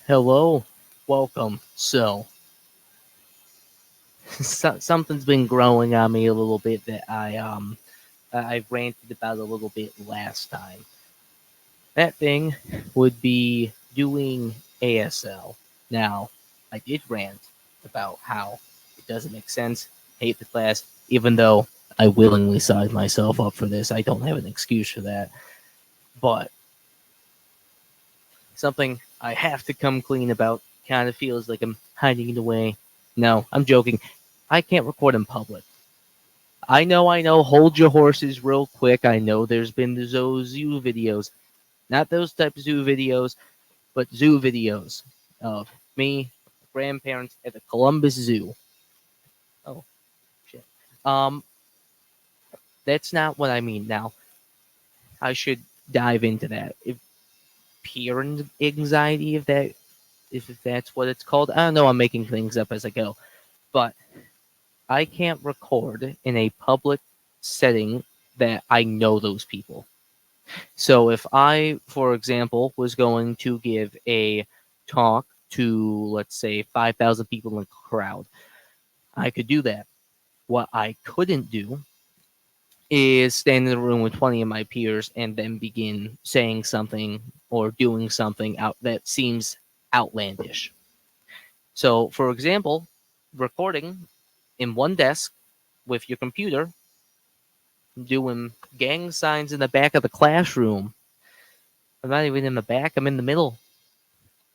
Hello, welcome. Something's been growing on me a little bit that I ranted about a little bit last time. That thing would be doing ASL. Now, I did rant about how it doesn't make sense, hate the class, even though I willingly signed myself up for this. I don't have an excuse for that. But something I have to come clean about kind of feels like I'm hiding it away. No, I'm joking. I can't record in public. I know. Hold your horses real quick. I know there's been the zoo videos. Not those type of zoo videos, but zoo videos of me, grandparents at the Columbus Zoo. Oh, shit. Um, that's not what I mean now. I should dive into that. If peer anxiety, if that's what it's called. I don't know. I'm making things up as I go. But I can't record in a public setting that I know those people. So if I, for example, was going to give a talk to, let's say, 5,000 people in the crowd, I could do that. What I couldn't do is stand in the room with 20 of my peers and then begin saying something or doing something out that seems outlandish. So, for example, recording in one desk with your computer, doing gang signs in the back of the classroom. I'm not even in the back, I'm in the middle.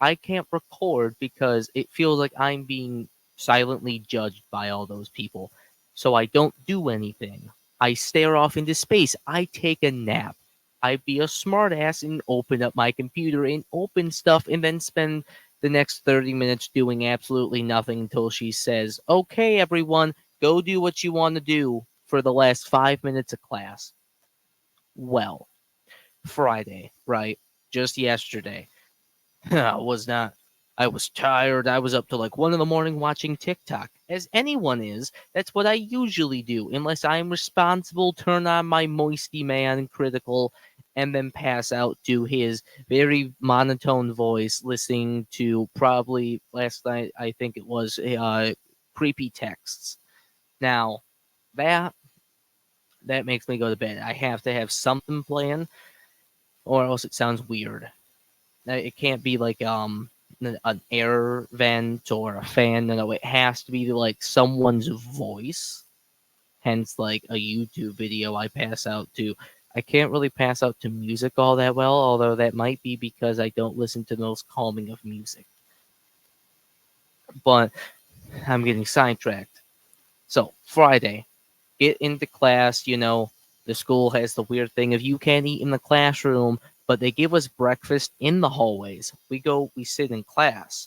I can't record because it feels like I'm being silently judged by all those people. So I don't do anything. I stare off into space. I take a nap. I be a smartass and open up my computer and open stuff and then spend the next 30 minutes doing absolutely nothing until she says, "Okay, everyone, go do what you want to do for the last 5 minutes of class." Well, Friday, right? Just yesterday. I was not. I was tired. I was up to like 1 in the morning watching TikTok. As anyone is, that's what I usually do, unless I'm responsible, turn on my Moisty Man critical, and then pass out to his very monotone voice, listening to probably last night, I think it was creepy texts. Now, that that makes me go to bed. I have to have something planned, or else it sounds weird. It can't be like an air vent or a fan. No, it has to be like someone's voice. Hence, like a YouTube video I pass out to. I can't really pass out to music all that well, although that might be because I don't listen to the most calming of music. But I'm getting sidetracked. So Friday, get into class. The school has the weird thing of you can't eat in the classroom, but they give us breakfast in the hallways. We sit in class.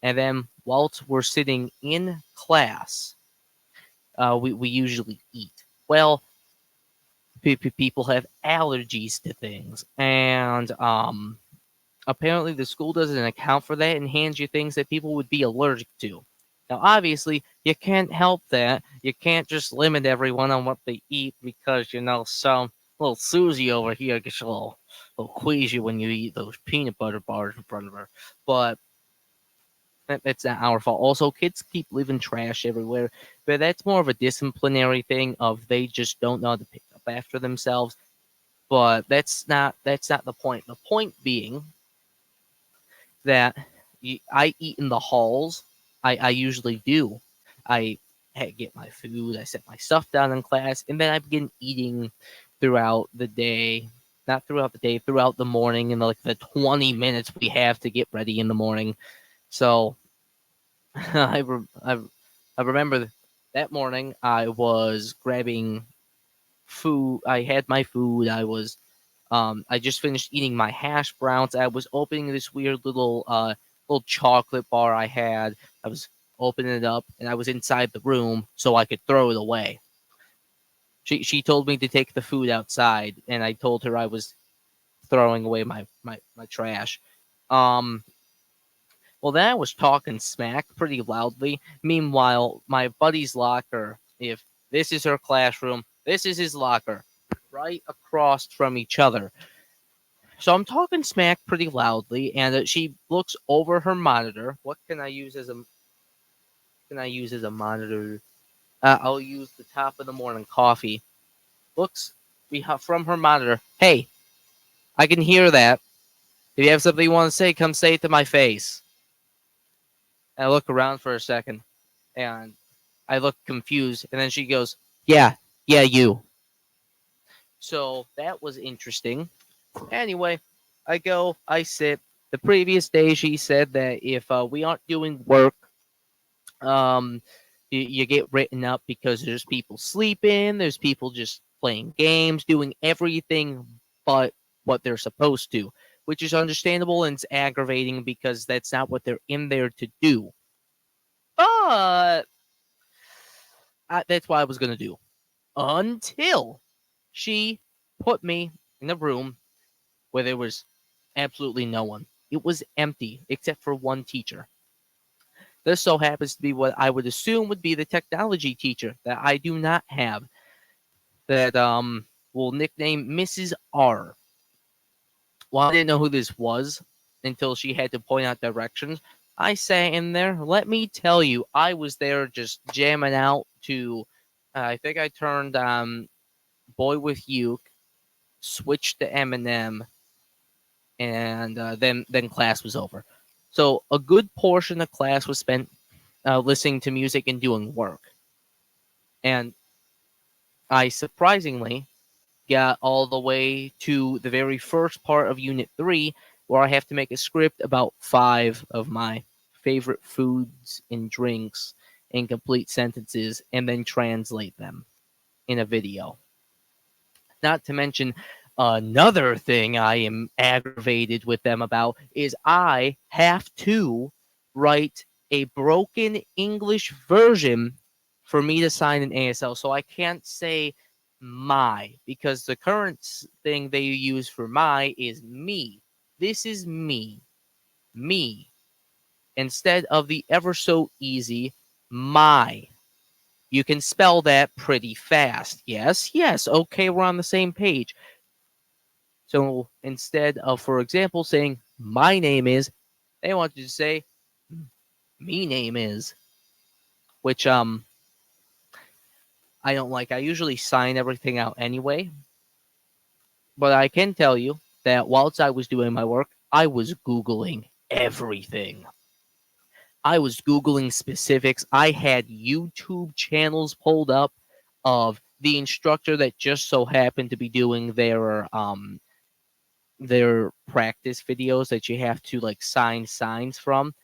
And then whilst we're sitting in class, we usually eat. Well, people have allergies to things. And apparently the school doesn't account for that and hands you things that people would be allergic to. Now, obviously, you can't help that. You can't just limit everyone on what they eat because, some little Susie over here gets a little queasy when you eat those peanut butter bars in front of her. But that's not our fault. Also, kids keep leaving trash everywhere, but that's more of a disciplinary thing of they just don't know how to pick up after themselves. But that's not the point. The point being that I eat in the halls. I usually do. I get my food, I set my stuff down in class, and then I begin eating throughout the day. Not throughout the day, throughout the morning, and like the 20 minutes we have to get ready in the morning. So I remember that morning I was grabbing food. I had my food. I just finished eating my hash browns. I was opening this weird little chocolate bar I had. I was opening it up, and I was inside the room so I could throw it away. She told me to take the food outside, and I told her I was throwing away my trash. Um, well, then I was talking smack pretty loudly. Meanwhile, my buddy's locker, if this is her classroom, this is his locker, right across from each other. So I'm talking smack pretty loudly, and she looks over her monitor. What can I use as a monitor? I'll use the top of the morning coffee. Looks from her monitor. Hey, I can hear that. If you have something you want to say, come say it to my face. And I look around for a second, and I look confused, and then she goes, "Yeah, yeah, you." So that was interesting. Anyway, I sit. The previous day, she said that if we aren't doing work, um, you get written up because there's people sleeping, there's people just playing games, doing everything but what they're supposed to, which is understandable and it's aggravating because that's not what they're in there to do. But that's what I was gonna do until she put me in a room where there was absolutely no one. It was empty except for one teacher. This so happens to be what I would assume would be the technology teacher that I do not have. That will nickname Mrs. R. Well, I didn't know who this was until she had to point out directions. I sat in there. Let me tell you, I was there just jamming out to. I think I turned "Boy with You," switched to Eminem, and then class was over. So a good portion of class was spent listening to music and doing work. And I surprisingly got all the way to the very first part of Unit 3, where I have to make a script about 5 of my favorite foods and drinks in complete sentences and then translate them in a video. Not to mention, another thing I am aggravated with them about is I have to write a broken English version for me to sign an ASL. So I can't say my because the current thing they use for my is me. This is me. Me. Instead of the ever so easy my. You can spell that pretty fast. Yes, yes. Okay, we're on the same page. So instead of, for example, saying my name is, they want you to say me name is, which I don't like. I usually sign everything out anyway, but I can tell you that whilst I was doing my work, I was Googling everything. I was Googling specifics. I had YouTube channels pulled up of the instructor that just so happened to be doing their practice videos that you have to like sign signs from.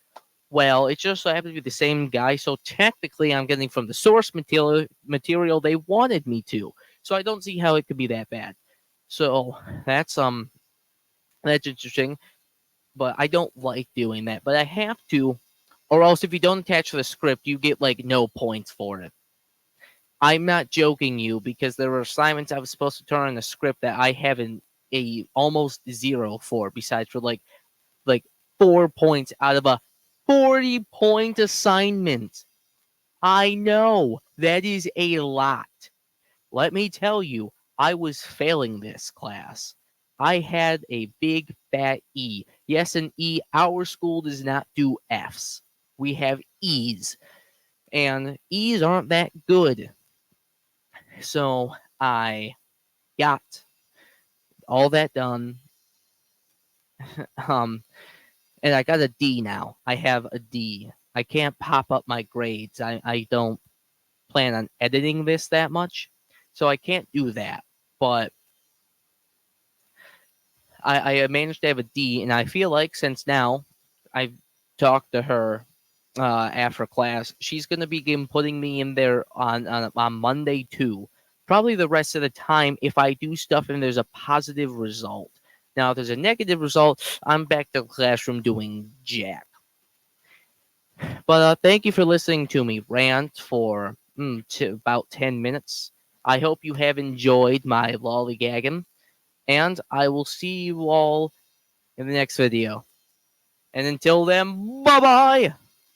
Well, it just so happened to be the same guy, so technically I'm getting from the source material they wanted me to. So I don't see how it could be that bad. So that's interesting, but I don't like doing that. But I have to, or else if you don't attach the script, you get like no points for it. I'm not joking you because there were assignments I was supposed to turn in a script that I haven't a almost zero for, besides for like 4 points out of a 40-point assignment. I know that is a lot. Let me tell you, I was failing this class. I had a big fat E. Yes, an E. Our school does not do Fs. We have E's. And E's aren't that good. So I got all that done. Um, and I got a D now. I have a D. I can't pop up my grades. I don't plan on editing this that much, so I can't do that. But I managed to have a D, and I feel like since now I've talked to her after class, she's gonna begin putting me in there on Monday too. Probably the rest of the time if I do stuff and there's a positive result. Now, if there's a negative result, I'm back to the classroom doing jack. But thank you for listening to me rant for about 10 minutes. I hope you have enjoyed my lollygagging, and I will see you all in the next video. And until then, bye bye!